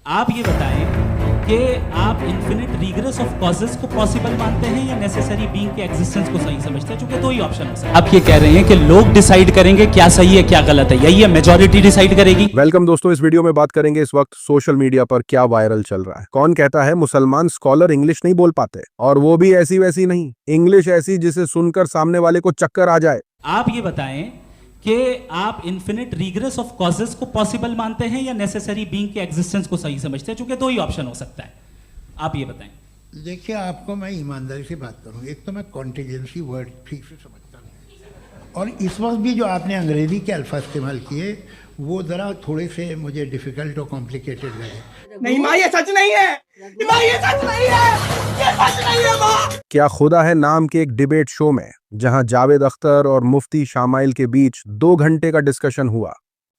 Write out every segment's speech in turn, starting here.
आप ये बताएं कि आप इन्फिनिट रिग्रेस ऑफ कॉजेस को पॉसिबल मानते हैं या नेसेसरी बीइंग के एग्जिस्टेंस को सही समझते हैं, क्योंकि दो ही ऑप्शन हो सकते हैं। आप ये कह रहे हैं कि लोग डिसाइड करेंगे क्या सही है क्या गलत है, यही है मेजॉरिटी डिसाइड करेगी। वेलकम दोस्तों, इस वीडियो में बात करेंगे इस वक्त सोशल मीडिया पर क्या वायरल चल रहा है। कौन कहता है मुसलमान स्कॉलर इंग्लिश नहीं बोल पाते, और वो भी ऐसी वैसी नहीं, इंग्लिश ऐसी जिसे सुनकर सामने वाले को चक्कर आ जाए। आप ये बताएं कि आप इन्फिनिट रिग्रेस ऑफ कॉजेस को पॉसिबल मानते हैं या नेसेसरी बीइंग के एग्जिस्टेंस को सही समझते हैं, क्योंकि दो ही ऑप्शन हो सकता है। आप ये बताएं। देखिए, आपको मैं ईमानदारी से बात करूं, एक तो मैं कॉन्टीजेंसी वर्ड ठीक से समझता नहीं, और इस वक्त भी जो आपने अंग्रेजी के अल्फाज इस्तेमाल किए वो ज़रा थोड़े से मुझे डिफ़िकल्ट और कॉम्प्लिकेटेड लगे। नहीं माँ, ये सच नहीं है, माँ ये सच नहीं है, ये सच नहीं है माँ। क्या खुदा है नाम के एक डिबेट शो में जहां जावेद अख्तर और मुफ्ती शामाइल के बीच 2 घंटे का डिस्कशन हुआ।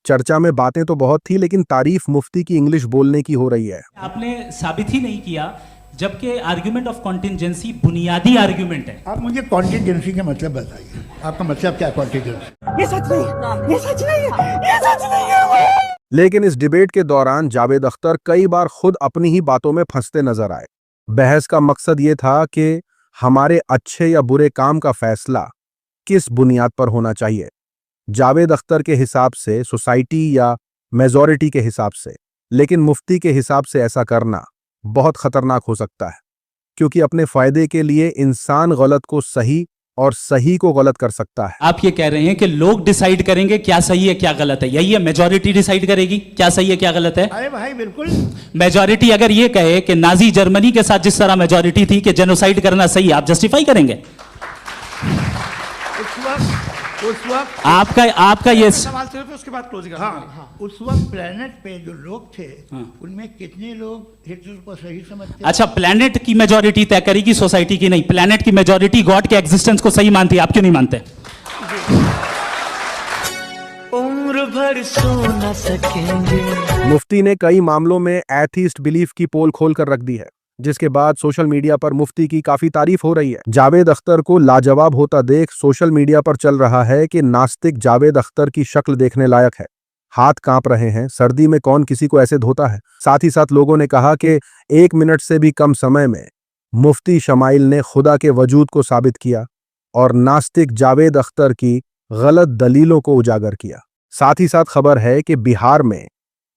चर्चा में बातें तो बहुत थी, लेकिन तारीफ मुफ्ती की इंग्लिश बोलने की हो रही है। आपने साबित ही नहीं किया, जबकि आर्ग्यूमेंट ऑफ कॉन्टिजेंसी बुनियादी आर्ग्यूमेंट है। आप मुझे कॉन्टीजेंसी का मतलब बताइए, आपका मतलब क्या कॉन्टीजेंसी? ये सच नहीं है, ये सच नहीं है, ये सच नहीं है माँ। लेकिन इस डिबेट के दौरान जावेद अख्तर कई बार खुद अपनी ही बातों में फंसते नजर आए। बहस का मकसद ये था कि हमारे अच्छे या बुरे काम का फैसला किस बुनियाद पर होना चाहिए, जावेद अख्तर के हिसाब से सोसाइटी या मेजॉरिटी के हिसाब से। लेकिन मुफ्ती के हिसाब से ऐसा करना बहुत खतरनाक हो सकता है, क्योंकि अपने फायदे के लिए इंसान गलत को सही और सही को गलत कर सकता है। आप ये कह रहे हैं कि लोग डिसाइड करेंगे क्या सही है क्या गलत है, यही है मेजॉरिटी डिसाइड करेगी क्या सही है क्या गलत है। अरे भाई बिल्कुल। मेजॉरिटी अगर ये कहे कि नाजी जर्मनी के साथ जिस तरह मेजॉरिटी थी कि जेनोसाइड करना सही है, आप जस्टिफाई करेंगे? उस वक्त आपका ये सवाल सिर्फ उसके बाद क्लोज कर। हाँ, उस वक्त प्लेनेट पे जो लोग थे उनमें कितने लोग हिटलर को सही समझते? अच्छा, प्लेनेट की मेजॉरिटी तय करेगी, सोसाइटी की नहीं। प्लेनेट की मेजॉरिटी गॉड के एग्जिस्टेंस को सही मानती है, आप क्यों नहीं मानते? उम्र भर सो न सकेंगे। मुफ्ती ने कई मामलों में एथीस्ट बिलीफ की पोल खोल कर रख दी है, जिसके बाद सोशल मीडिया पर मुफ्ती की काफी तारीफ हो रही है। जावेद अख्तर को लाजवाब होता देख सोशल मीडिया पर चल रहा है कि नास्तिक जावेद अख्तर की शक्ल देखने लायक है। हाथ कांप रहे हैं, सर्दी में कौन किसी को ऐसे धोता है। साथ ही साथ लोगों ने कहा कि 1 मिनट से भी कम समय में मुफ्ती शमाइल ने खुदा के वजूद को साबित किया और नास्तिक जावेद अख्तर की गलत दलीलों को उजागर किया। साथ ही साथ खबर है कि बिहार में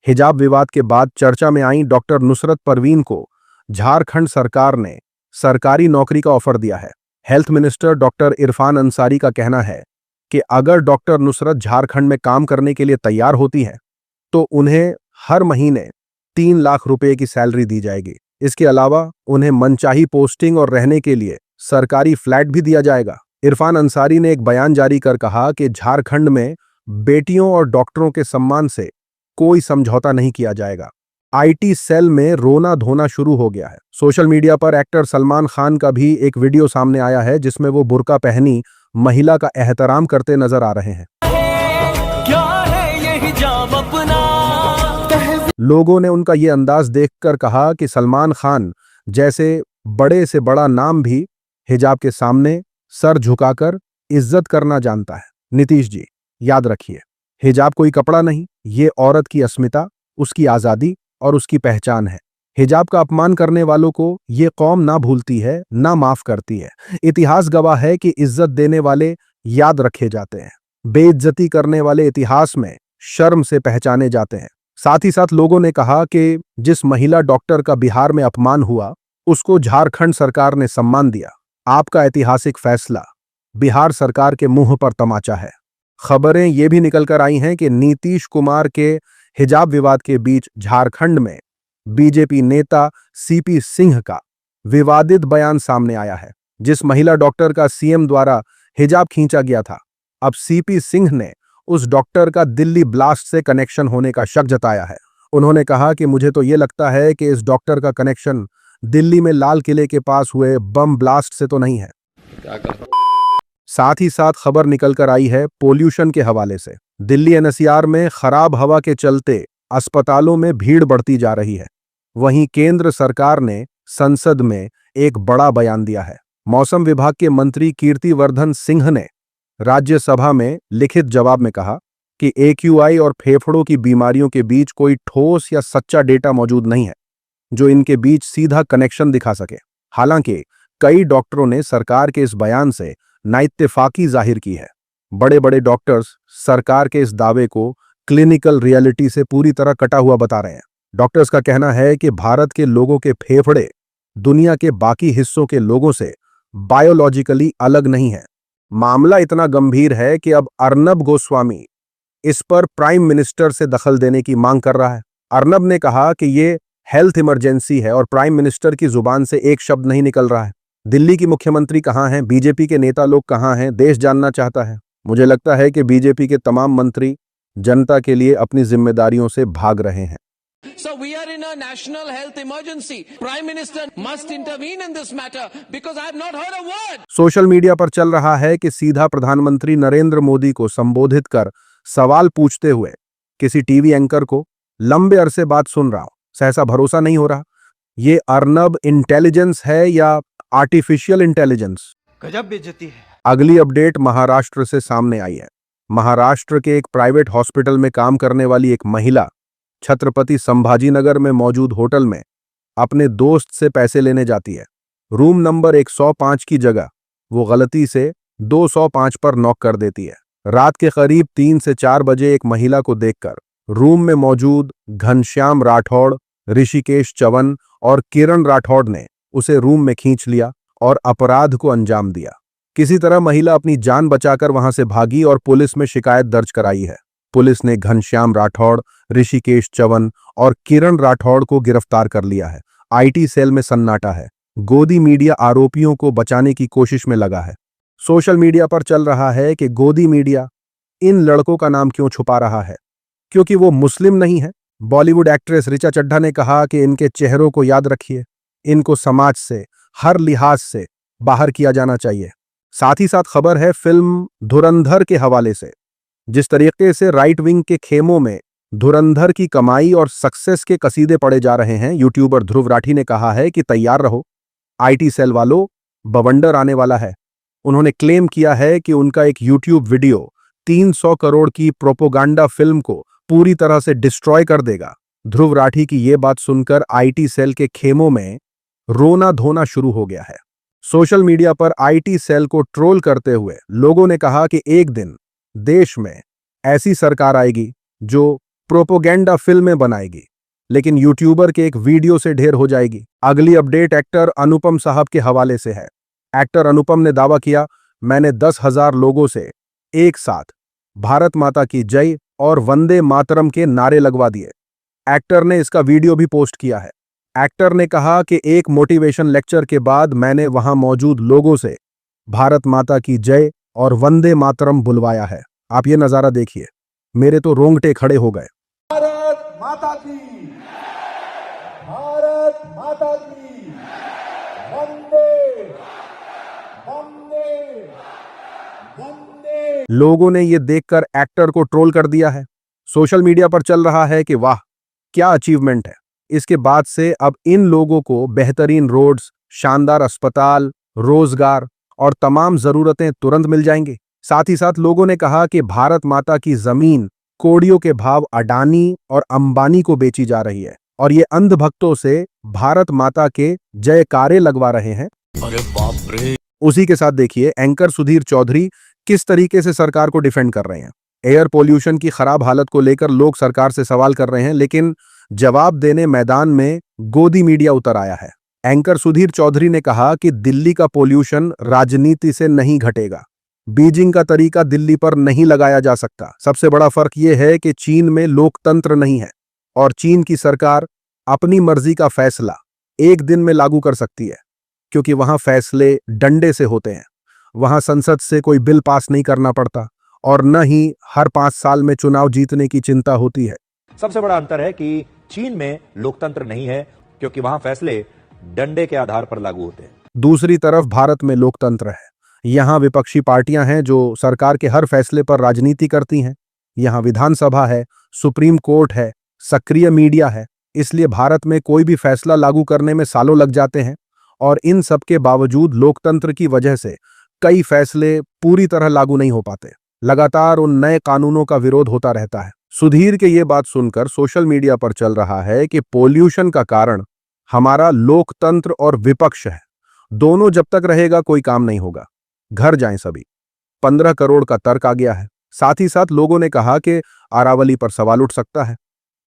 हिजाब विवाद के बाद चर्चा में आई डॉक्टर नुसरत परवीन को झारखंड सरकार ने सरकारी नौकरी का ऑफर दिया है। Health minister doctor Irfan Ansari का कहना है कि अगर डॉक्टर नुसरत झारखंड में काम करने के लिए तैयार होती हैं तो उन्हें हर महीने 3 लाख रुपए की सैलरी दी जाएगी। इसके अलावा उन्हें मनचाही पोस्टिंग और रहने के लिए सरकारी फ्लैट भी दिया जाएगा। इरफान अंसारी ने एक बयान जारी कर कहा कि झारखंड में बेटियों और डॉक्टरों के सम्मान से कोई समझौता नहीं किया जाएगा। आईटी सेल में रोना धोना शुरू हो गया है। सोशल मीडिया पर एक्टर सलमान खान का भी एक वीडियो सामने आया है, जिसमें वो बुर्का पहनी महिला का एहतराम करते नजर आ रहे हैं। क्या है ये हिजाब अपना? लोगों ने उनका ये अंदाज देखकर कहा कि सलमान खान जैसे बड़े से बड़ा नाम भी हिजाब के सामने सर झुकाकर इज्जत करना जानता है। नीतीश जी, याद रखिए, हिजाब कोई कपड़ा नहीं, ये औरत की अस्मिता, उसकी आजादी और उसकी पहचान है। हिजाब का अपमान करने वालों को ये कौम ना भूलती है, ना माफ करती है। इतिहास गवाह है कि इज्जत देने वाले याद रखे जाते हैं, बेइज्जती करने वाले इतिहास में शर्म से पहचाने जाते हैं। साथ ही साथ लोगों ने कहा कि जिस महिला डॉक्टर का बिहार में अपमान हुआ, उसको झारखंड सरकार ने सम्मान दिया। आपका ऐतिहासिक फैसला बिहार सरकार के मुंह पर तमाचा है। खबरें ये भी निकलकर आई हैं कि नीतीश कुमार के हिजाब विवाद के बीच झारखंड में बीजेपी नेता सीपी सिंह का विवादित बयान सामने आया है। जिस महिला डॉक्टर का सीएम द्वारा हिजाब खींचा गया था, अब सीपी सिंह ने उस डॉक्टर का दिल्ली ब्लास्ट से कनेक्शन होने का शक जताया है। उन्होंने कहा कि मुझे तो ये लगता है कि इस डॉक्टर का कनेक्शन दिल्ली में लाल किले के पास हुए बम ब्लास्ट से तो नहीं है। साथ ही साथ खबर निकलकर आई है पोल्यूशन के हवाले से। दिल्ली एनसीआर में खराब हवा के चलते अस्पतालों में भीड़ बढ़ती जा रही है। वहीं केंद्र सरकार ने संसद में एक बड़ा बयान दिया है। मौसम विभाग के मंत्री कीर्तिवर्धन सिंह ने राज्यसभा में लिखित जवाब में कहा कि AQI और फेफड़ों की बीमारियों के बीच कोई ठोस या सच्चा डेटा मौजूद नहीं है जो इनके बीच सीधा कनेक्शन दिखा सके। हालांकि कई डॉक्टरों ने सरकार के इस बयान से नाइत्तेफाकी जाहिर की है। बड़े बड़े डॉक्टर्स सरकार के इस दावे को क्लिनिकल रियलिटी से पूरी तरह कटा हुआ बता रहे हैं। डॉक्टर्स का कहना है कि भारत के लोगों के फेफड़े दुनिया के बाकी हिस्सों के लोगों से बायोलॉजिकली अलग नहीं है। मामला इतना गंभीर है कि अब अर्नब गोस्वामी इस पर प्राइम मिनिस्टर से दखल देने की मांग कर रहा है। अर्नब ने कहा कि ये हेल्थ इमरजेंसी है और प्राइम मिनिस्टर की जुबान से एक शब्द नहीं निकल रहा है। दिल्ली की मुख्यमंत्री कहां हैं, बीजेपी के नेता लोग कहां हैं, देश जानना चाहता है। मुझे लगता है कि बीजेपी के तमाम मंत्री जनता के लिए अपनी जिम्मेदारियों से भाग रहे हैं। So we are in a national health emergency. Prime Minister must intervene in this matter because I have not heard a word. Social media पर चल रहा है कि सीधा प्रधानमंत्री नरेंद्र मोदी को संबोधित कर सवाल पूछते हुए किसी टीवी एंकर को लंबे अरसे बाद सुन रहा हूं। सहसा भरोसा नहीं हो रहा। ये अर्नब इंटेलिजेंस है या आर्टिफिशियल इंटेलिजेंस? गजब बेइज्जती है। अगली अपडेट महाराष्ट्र से सामने आई है। महाराष्ट्र के एक प्राइवेट हॉस्पिटल में काम करने वाली एक महिला छत्रपति संभाजीनगर में मौजूद होटल में अपने दोस्त से पैसे लेने जाती है। रूम नंबर 105 की जगह वो गलती से 205 पर नॉक कर देती है। रात के करीब 3 से 4 बजे एक महिला को देखकर रूम में मौजूद घनश्याम राठौड़, ऋषिकेश चवन और किरण राठौड़ ने उसे रूम में खींच लिया और अपराध को अंजाम दिया। किसी तरह महिला अपनी जान बचाकर वहां से भागी और पुलिस में शिकायत दर्ज कराई है। पुलिस ने घनश्याम राठौड़, ऋषिकेश चवन और किरण राठौड़ को गिरफ्तार कर लिया है। IT सेल में सन्नाटा है। गोदी मीडिया आरोपियों को बचाने की कोशिश में लगा है। सोशल मीडिया पर चल रहा है कि गोदी मीडिया इन लड़कों का नाम क्यों छुपा रहा है, क्योंकि वो मुस्लिम नहीं है। बॉलीवुड एक्ट्रेस ऋचा चड्ढा ने कहा कि इनके चेहरों को याद रखिए, इनको समाज से हर लिहाज से बाहर किया जाना चाहिए। साथ ही साथ खबर है फिल्म धुरंधर के हवाले से। जिस तरीके से राइट विंग के खेमों में धुरंधर की कमाई और सक्सेस के कसीदे पड़े जा रहे हैं, यूट्यूबर ध्रुव राठी ने कहा है कि तैयार रहो, IT सेल वालों, बवंडर आने वाला है। उन्होंने क्लेम किया है कि उनका एक यूट्यूब वीडियो 300 करोड़ की प्रोपोगंडा फिल्म को पूरी तरह से डिस्ट्रॉय कर देगा। ध्रुव राठी की ये बात सुनकर IT सेल के खेमों में रोना धोना शुरू हो गया है। सोशल मीडिया पर IT सेल को ट्रोल करते हुए लोगों ने कहा कि एक दिन देश में ऐसी सरकार आएगी जो प्रोपोगेंडा फिल्में बनाएगी, लेकिन यूट्यूबर के एक वीडियो से ढेर हो जाएगी। अगली अपडेट एक्टर अनुपम साहब के हवाले से है। एक्टर अनुपम ने दावा किया, मैंने 10,000 लोगों से एक साथ भारत माता की जय और वंदे मातरम के नारे लगवा दिए। एक्टर ने इसका वीडियो भी पोस्ट किया है। एक्टर ने कहा कि एक मोटिवेशन लेक्चर के बाद मैंने वहां मौजूद लोगों से भारत माता की जय और वंदे मातरम बुलवाया है। आप ये नजारा देखिए, मेरे तो रोंगटे खड़े हो गए। भारत माता की, भारत माता की, वंदे वंदे वंदे। लोगों ने ये देखकर एक्टर को ट्रोल कर दिया है। सोशल मीडिया पर चल रहा है कि वाह क्या अचीवमेंट है। इसके बाद से अब इन लोगों को बेहतरीन रोड्स, शानदार अस्पताल, रोजगार और तमाम जरूरतें तुरंत मिल जाएंगी। साथ ही साथ लोगों ने कहा कि भारत माता की जमीन कोड़ियों के भाव अडानी और अंबानी को बेची जा रही है और ये अंधभक्तों से भारत माता के जयकारे लगवा रहे हैं। अरे बाप रे। उसी के साथ देखिए एंकर सुधीर चौधरी किस तरीके से सरकार को डिफेंड कर रहे हैं। एयर पोल्यूशन की खराब हालत को लेकर लोग सरकार से सवाल कर रहे हैं, लेकिन जवाब देने मैदान में गोदी मीडिया उतर आया है। एंकर सुधीर चौधरी ने कहा कि दिल्ली का पोल्यूशन राजनीति से नहीं घटेगा, बीजिंग का तरीका दिल्ली पर नहीं लगाया जा सकता। सबसे बड़ा फर्क यह है कि चीन में लोकतंत्र नहीं है और चीन की सरकार अपनी मर्जी का फैसला एक दिन में लागू कर सकती है, क्योंकि वहां फैसले डंडे से होते हैं। वहां संसद से कोई बिल पास नहीं करना पड़ता और न ही हर 5 साल में चुनाव जीतने की चिंता होती है। सबसे बड़ा अंतर है कि चीन में लोकतंत्र नहीं है, क्योंकि वहां फैसले डंडे के आधार पर लागू होते हैं। दूसरी तरफ भारत में लोकतंत्र है। यहां विपक्षी पार्टियां हैं जो सरकार के हर फैसले पर राजनीति करती हैं। यहां विधानसभा है, सुप्रीम कोर्ट है, सक्रिय मीडिया है। इसलिए भारत में कोई भी फैसला लागू करने में सालों लग जाते हैं और इन सब के बावजूद लोकतंत्र की वजह से कई फैसले पूरी तरह लागू नहीं हो पाते। लगातार उन नए कानूनों का विरोध होता रहता है। सुधीर के ये बात सुनकर सोशल मीडिया पर चल रहा है कि पोल्यूशन का कारण हमारा लोकतंत्र और विपक्ष है। दोनों जब तक रहेगा कोई काम नहीं होगा। घर जाएं सभी। 15 करोड़ का तर्क आ गया है। साथ ही साथ लोगों ने कहा कि अरावली पर सवाल उठ सकता है,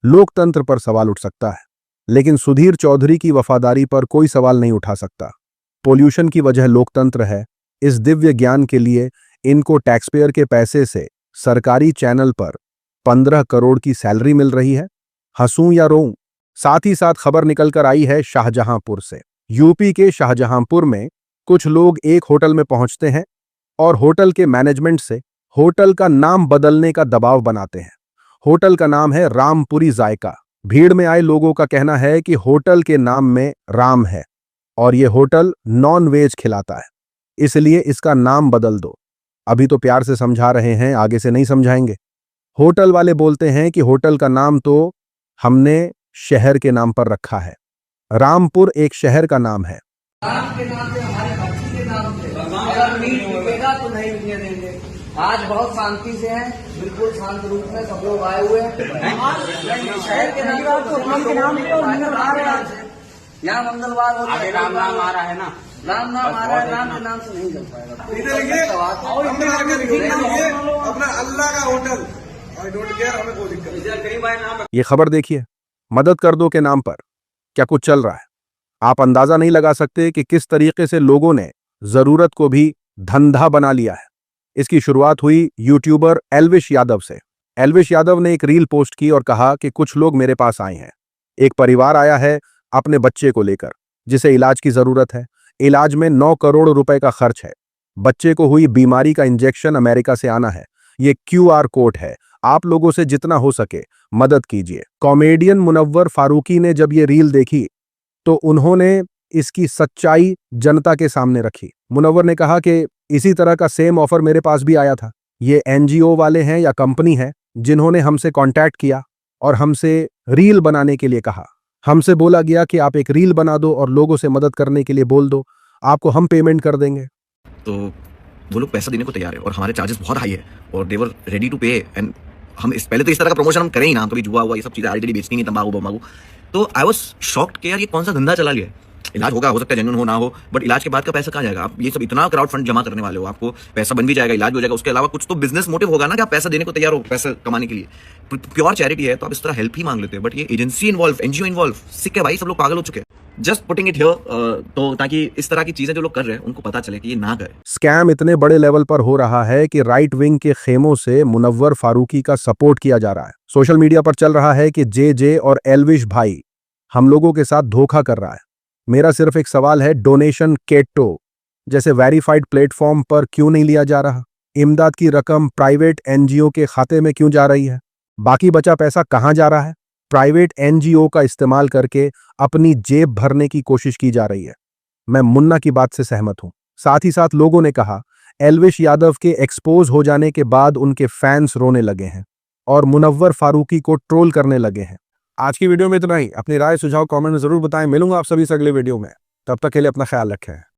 लोकतंत्र पर सवाल उठ सकता है, लेकिन सुधीर चौधरी की वफादारी पर कोई सवाल नहीं उठा सकता। पोल्यूशन की वजह लोकतंत्र है। इस दिव्य ज्ञान के लिए इनको टैक्सपेयर के पैसे से सरकारी चैनल पर 15 करोड़ की सैलरी मिल रही है। हंसूं या रोऊं? साथ ही साथ खबर निकलकर आई है शाहजहांपुर से। यूपी के शाहजहांपुर में कुछ लोग एक होटल में पहुंचते हैं और होटल के मैनेजमेंट से होटल का नाम बदलने का दबाव बनाते हैं। होटल का नाम है रामपुरी जायका। भीड़ में आए लोगों का कहना है कि होटल के नाम में राम है और ये होटल नॉन वेज खिलाता है, इसलिए इसका नाम बदल दो। अभी तो प्यार से समझा रहे हैं, आगे से नहीं समझाएंगे। होटल वाले बोलते हैं कि होटल का नाम तो हमने शहर के नाम पर रखा है। रामपुर एक शहर का नाम है। राम के नाम पे, हमारे भक्ति के नाम पे अगर मीट बिकेगा तो नहीं बिकने देंगे। आज बहुत शांति से हैं, बिल्कुल शांत रूप में सब लोग आए हुए हैं। शहर के नाम यहाँ मंगलवार हो राम नाम आ रहा है ना, राम नाम आ रहा है, राम के नाम से नहीं चल पाएगा। अपना अल्लाह का होटल, आई डोंट केयर, हमें कोई दिक्कत। ये खबर देखिए, मदद कर दो के नाम पर क्या कुछ चल रहा है। आप अंदाजा नहीं लगा सकते कि किस तरीके से लोगों ने जरूरत को भी धंधा बना लिया है। इसकी शुरुआत हुई यूट्यूबर एल्विश यादव से। एल्विश यादव ने एक रील पोस्ट की और कहा कि कुछ लोग मेरे पास आए हैं। एक परिवार आया है अपने बच्चे को लेकर, जिसे इलाज की जरूरत है। इलाज में 9 करोड़ रुपए का खर्च है। बच्चे को हुई बीमारी का इंजेक्शन अमेरिका से आना है। ये QR कोड है। आप लोगों से जितना हो सके मदद कीजिए। कॉमेडियन मुनव्वर फारूकी ने जब ये रील देखी तो उन्होंने इसकी सच्चाई जनता के सामने रखी। मुनव्वर ने कहा कि इसी तरह का सेम ऑफर मेरे पास भी आया था। ये NGO वाले हैं या कंपनी है जिन्होंने हमसे कांटेक्ट किया और हमसे रील बनाने के लिए कहा। हमसे बोला गया कि आप एक रील बना दो और लोगों से मदद करने के लिए बोल दो, आपको हम पेमेंट कर देंगे। तो वो लोग पैसा देने को तैयार है और हमारे चार्जेस बहुत हाई है और दे वर रेडी टू पे। एंड हम इस पहले तो इस तरह का प्रमोशन हम करें ही ना, कभी जुआ हुआ ये सब चीज़ें आईडी बेचनी नहीं, तंबाकू बम्बाकू। तो आई वॉज शॉक्ड कि यार ये कौन सा धंधा चला लिया है। इलाज होगा, हो सकता है जेन्युइन हो ना हो, बट इलाज के बाद का पैसा कहाँ जाएगा? आप ये सब इतना क्राउड फंड जमा करने वाले हो, आपको पैसा बन भी जाएगा, इलाज भी हो जाएगा, उसके अलावा कुछ तो बिजनेस मोटिव होगा ना कि आप पैसा देने को तैयार हो पैसा कमाने के लिए। प्योर चैरिटी है तो आप इस तरह हेल्प ही मांग लेते हैं, बट ये एजेंसी इन्वॉल्व, NGO इन्वॉल्व, सिक है भाई, सब लोग पागल हो चुके हैं। जस्ट पुटिंग इट हियर, तो ताकि इस तरह की चीजें जो लोग कर रहे हैं उनको पता चले कि ये ना करें। स्कैम इतने बड़े लेवल पर हो रहा है कि राइट विंग के खेमों से मुनव्वर फारूकी का सपोर्ट किया जा रहा है। सोशल मीडिया पर चल रहा है कि JJ और एल्विश भाई हम लोगों के साथ धोखा कर रहा है। मेरा सिर्फ एक सवाल है, डोनेशन केटो जैसे वेरीफाइड प्लेटफॉर्म पर क्यों नहीं लिया जा रहा? इमदाद की रकम प्राइवेट NGO के खाते में क्यों जा रही है? बाकी बचा पैसा कहां जा रहा है? प्राइवेट NGO का इस्तेमाल करके अपनी जेब भरने की कोशिश की जा रही है। मैं मुन्ना की बात से सहमत हूं। साथ ही साथ लोगों ने कहा एल्विश यादव के एक्सपोज हो जाने के बाद उनके फैंस रोने लगे हैं और मुनव्वर फारूकी को ट्रोल करने लगे हैं। आज की वीडियो में इतना ही। अपनी राय सुझाव कमेंट में जरूर बताएं। मिलूंगा आप सभी से अगले वीडियो में। तब तक के लिए अपना ख्याल रखें।